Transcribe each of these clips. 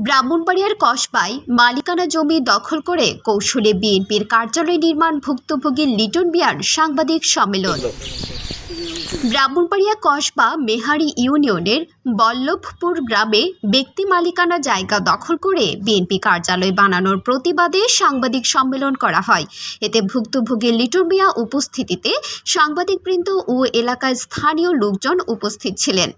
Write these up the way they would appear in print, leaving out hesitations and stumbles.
ব্রাহ্মণবাড়িয়ার কসবায় মালিকানা জমি দখল করে কৌশলে বিএনপির কার্যালয় নির্মাণ ভুক্তভোগী লিটন মিয়ার সাংবাদিক সম্মেলন। ব্রাহ্মণবাড়িয়া কসবা মেহারি ইউনিয়নের বল্লভপুর গ্রামে ব্যক্তি মালিকানা জায়গা দখল করে বিএনপি কার্যালয় বানানোর প্রতিবাদে সাংবাদিক সম্মেলন করা হয়। এতে ভুক্তভোগী লিটন মিয়া উপস্থিতিতে সাংবাদিকবৃন্দ ও এলাকার স্থানীয় লোকজন উপস্থিত ছিলেন।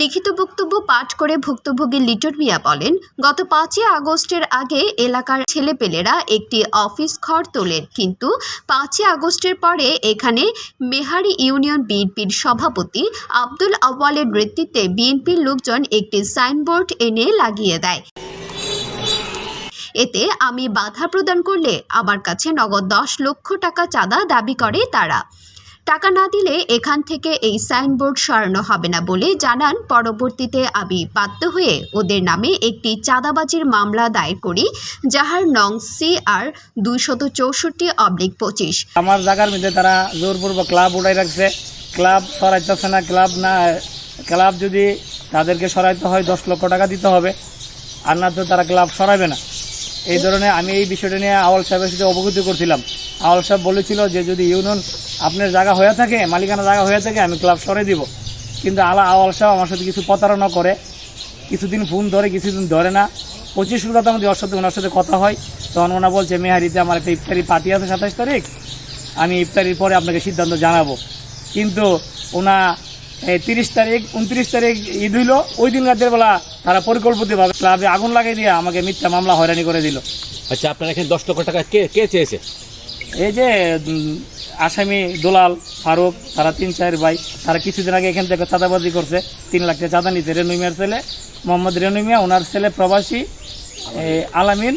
লিখিত বক্তব্য পাঠ করে ভুক্তভোগী লিটন মিয়া বলেন, গত 5 আগস্টের আগে এলাকার ছেলেপেলেরা একটি অফিস ঘর তোলেন, কিন্তু 5 আগস্টের পরে এখানে মেহারি ইউনিয়ন বিএনপির সভাপতি আব্দুল আওয়ালের নেতৃত্বে বিএনপির লোকজন একটি সাইনবোর্ড এনে লাগিয়ে দেয়। এতে আমি বাধা প্রদান করলে আমার কাছে নগদ 10 লক্ষ টাকা চাঁদা দাবি করে তারা। টাকা না দিলে এখান থেকে এই সাইনবোর্ড সরানো হবে না বলে জানান। পরবর্তীতে আমি বাধ্য হয়ে ওদের নামে একটি চাঁদাবাজির মামলা দায়ের করি, যাহার নং CR 264/25। আমার জায়গার মধ্যে তারা জোরপূর্বক ক্লাব উঠাই রাখছে। ক্লাব সরাইতেছে না। ক্লাব যদি তাদেরকে সরাইতে হয় 10 লক্ষ টাকা দিতে হবে, আর না তো তারা ক্লাব সরাবে না। এই ধরনের আমি এই বিষয়টা নিয়ে আওয়াল সাহেবের সাথে অবগত করছিলাম। আওয়াল সাহেব বলেছিল যে যদি ইউনিয়ন আপনার জায়গা হয়ে থাকে, মালিকানা জায়গা হয়ে থাকে, আমি ক্লাব সরাই দিব। কিন্তু আওয়াল সাহেব আমার সাথে কিছু প্রতারণা করে, কিছুদিন ফোন ধরে, কিছুদিন ধরে না। 25 কথা আমাদের ওনার সাথে কথা হয়, তখন ওনা বলছে মেহারিতে আমার একটা ইফতারি পার্টি আছে 27 তারিখ, আমি ইফতারির পরে আপনাকে সিদ্ধান্ত জানাবো। কিন্তু ওনা 30 তারিখ 29 তারিখ ঈদ হইল, ওই দিন রাতের বেলা তারা পরিকল্পিতভাবে ক্লাবে আগুন লাগিয়ে দিয়ে আমাকে মিথ্যা মামলা হয়রানি করে দিল। আচ্ছা, আপনার এখানে 10 লক্ষ টাকা কে চেয়েছে? এই যে আসামি দুলাল, ফারুক, তারা 3-4 ভাই, তারা কিছুদিন আগে এখান থেকে চাঁদাবাজি করছে। 3 লাখ টাকা চাঁদা নিচ্ছে। রেনু মিয়ার ছেলে মোহাম্মদ রেনু মিয়া, ওনার ছেলে প্রবাসী আলামিন,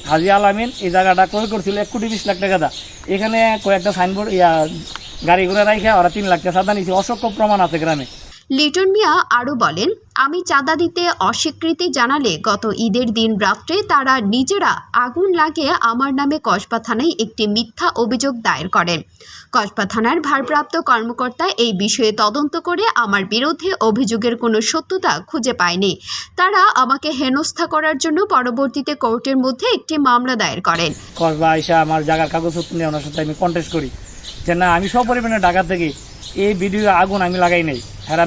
হাজি আলামিন এই জায়গাটা ক্রয় করছিল 1,20 লাখ টাকা দা। এখানে কয়েকটা সাইনবোর্ড গাড়ি ঘোড়া রাখা ওরা 3 লাখ টাকা চাঁদা নিচ্ছে। অসংখ্য প্রমাণ আছে গ্রামে। লিটন মিয়া আরও বলেন, আমি চাঁদা দিতে অস্বীকৃতি জানালে গত ঈদের দিন রাত্রে তারা নিজেরা আগুন লাগিয়ে আমার নামে কসবা থানায় একটি মিথ্যা অভিযোগ দায়ের করেন। কসবা থানার ভারপ্রাপ্ত কর্মকর্তা এই বিষয়ে তদন্ত করে আমার বিরুদ্ধে অভিযোগের কোনো সত্যতা খুঁজে পায়নি। তারা আমাকে হেনস্থা করার জন্য পরবর্তীতে কোর্টের মধ্যে একটি মামলা দায়ের করেন। কসবা আইসা আমার জায়গার কাগজপত্র নিয়ে ওনার সাথে আমি কন্টেস্ট করি যে না, আমি সপরিমাণে ঢাকা থেকে এই ভিডিও আগুন আমি লাগাই নাই। তারা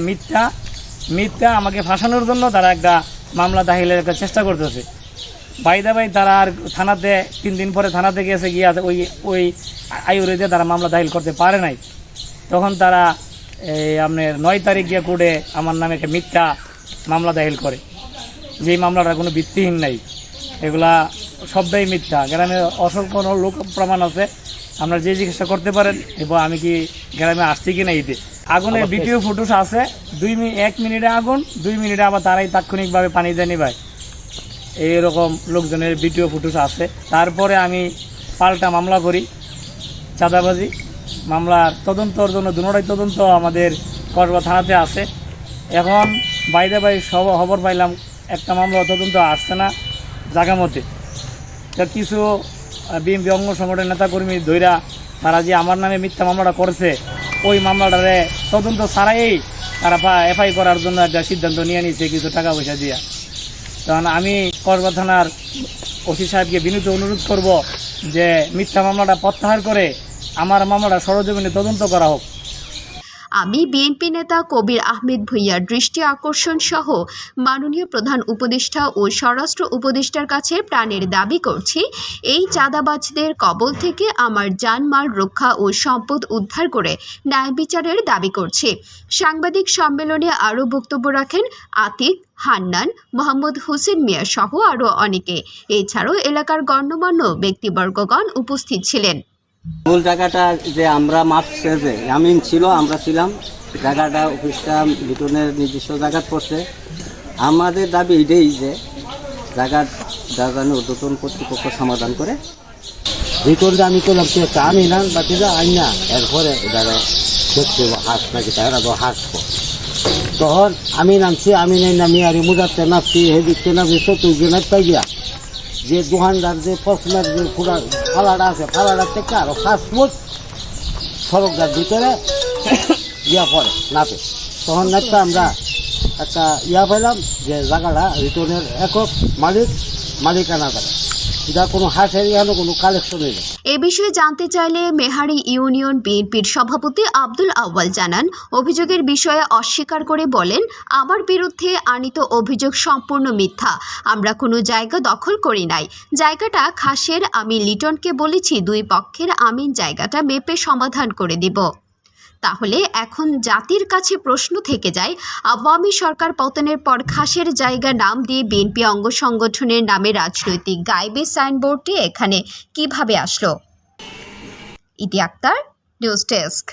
মিথ্যা আমাকে ফাঁসানোর জন্য তারা একটা মামলা দাখিলের একটা চেষ্টা করতেছে। বাইদা ভাই তারা আর থানাতে 3 দিন পরে থানাতে গেছে, গিয়ে ওই আইউরে দিয়ে তারা মামলা দাখিল করতে পারে নাই। তখন তারা আপনার 9 তারিখ গিয়ে কোর্টে আমার নামে একটা মিথ্যা মামলা দাখিল করে, যেই মামলাটার কোনো ভিত্তিহীন নাই। এগুলা সবটাই মিথ্যা। গ্রামে অসংখ্য লোক প্রমাণ আছে, আপনারা যে জিজ্ঞাসা করতে পারেন। এবং আমি কি গ্রামে আসছি কিনা ঈদে। আগুনের ভিডিও ফুটেজ আছে। 1 মিনিটে আগুন, 2 মিনিটে আবার তারাই তাৎক্ষণিকভাবে পানি দেয়নি ভাই। এইরকম লোকজনের ভিডিও ফুটেজ আছে। তারপরে আমি পাল্টা মামলা করি চাঁদাবাজি মামলার তদন্তর জন্য। দুটোটাই তদন্ত আমাদের কসবা থানাতে আছে। এখন বাইরে খবর পাইলাম একটা মামলা তদন্ত আসছে না জায়গা মতে। তা কিছু বিএনপি অঙ্গ সংগঠনের নেতাকর্মী ধৈরা তারা যে আমার নামে মিথ্যা মামলাটা করছে, ওই মামলাটারে তদন্ত ছাড়াই তারা FI করার জন্য একটা সিদ্ধান্ত নিয়ে নিয়েছে কিছু টাকা পয়সা দিয়া। তখন আমি কসবা থানার ওসি সাহেবকে বিনীত অনুরোধ করব যে মিথ্যা মামলাটা প্রত্যাহার করে আমার মামলাটা সরজমিনে তদন্ত করা হোক। আমি বিএনপি নেতা কবির আহমেদ ভূঁইয়ার দৃষ্টি আকর্ষণ সহ মাননীয় প্রধান উপদেষ্টা ও স্বরাষ্ট্র উপদেষ্টার কাছে প্রাণের দাবি করছি, এই চাঁদাবাজদের কবল থেকে আমার জানমাল রক্ষা ও সম্পদ উদ্ধার করে ন্যায় বিচারের দাবি করছি। সাংবাদিক সম্মেলনে আরও বক্তব্য রাখেন আতিক, হান্নান, মোহাম্মদ হোসেন মিয়া সহ আরও অনেকে। এছাড়াও এলাকার গণ্যমান্য ব্যক্তিবর্গগণ উপস্থিত ছিলেন। মূল জায়গাটা যে আমরা মাপছে যে আমিন ছিল, আমরা ছিলাম, জায়গাটা অফিসটা লিটনের নিজস্ব জায়গা পড়ছে। আমাদের দাবি এটাই যে জায়গার জায়গানো ঊর্ধ্বতন কর্তৃপক্ষ সমাধান করে। লিটনটা আমি করলাম সে চা নিলাম বাকিরা আই না, এরপরে এটারে দেখতে হাস নাকি তারা হাসবো। তখন আমি নামছি, আমি নামি আর মুদারতে নামছি, হেদিকতে নামছি 40 পাই গিয়া যে দোকানদার যে পশমের যে পুরা ফালাটা আছে, ফালাটার থেকে আরো 5 ফুট সড়কটার ভিতরে গিয়া পড়ে নাপে। তখন নাপটা আমরা একটা পাইলাম যে জায়গাটা রিটার্নের একক মালিকানা দ্বারা এটা কোনো হাসের কোনো কালেকশনই নেই। এ বিষয়ে জানতে চাইলে মেহারি ইউনিয়ন বিএনপির সভাপতি আব্দুল আউয়াল জানান, অভিযোগের বিষয়ে অস্বীকার করে বলেন, আমার বিরুদ্ধে আনিত অভিযোগ সম্পূর্ণ মিথ্যা। আমরা কোনো জায়গা দখল করি নাই। জায়গাটা খাসের। আমি লিটনকে বলেছি 2 পক্ষের আমিন জায়গাটা মেপে সমাধান করে দিব। তাহলে এখন জাতির কাছে প্রশ্ন থেকে যায়, আওয়ামী সরকার পতনের পর খাসের জায়গা নাম দিয়ে বিএনপি অঙ্গ সংগঠনের নামে রাজনৈতিক গাইবে সাইনবোর্ডটি এখানে কিভাবে আসলো? ইতি আক্তার, নিউজ ডেস্ক।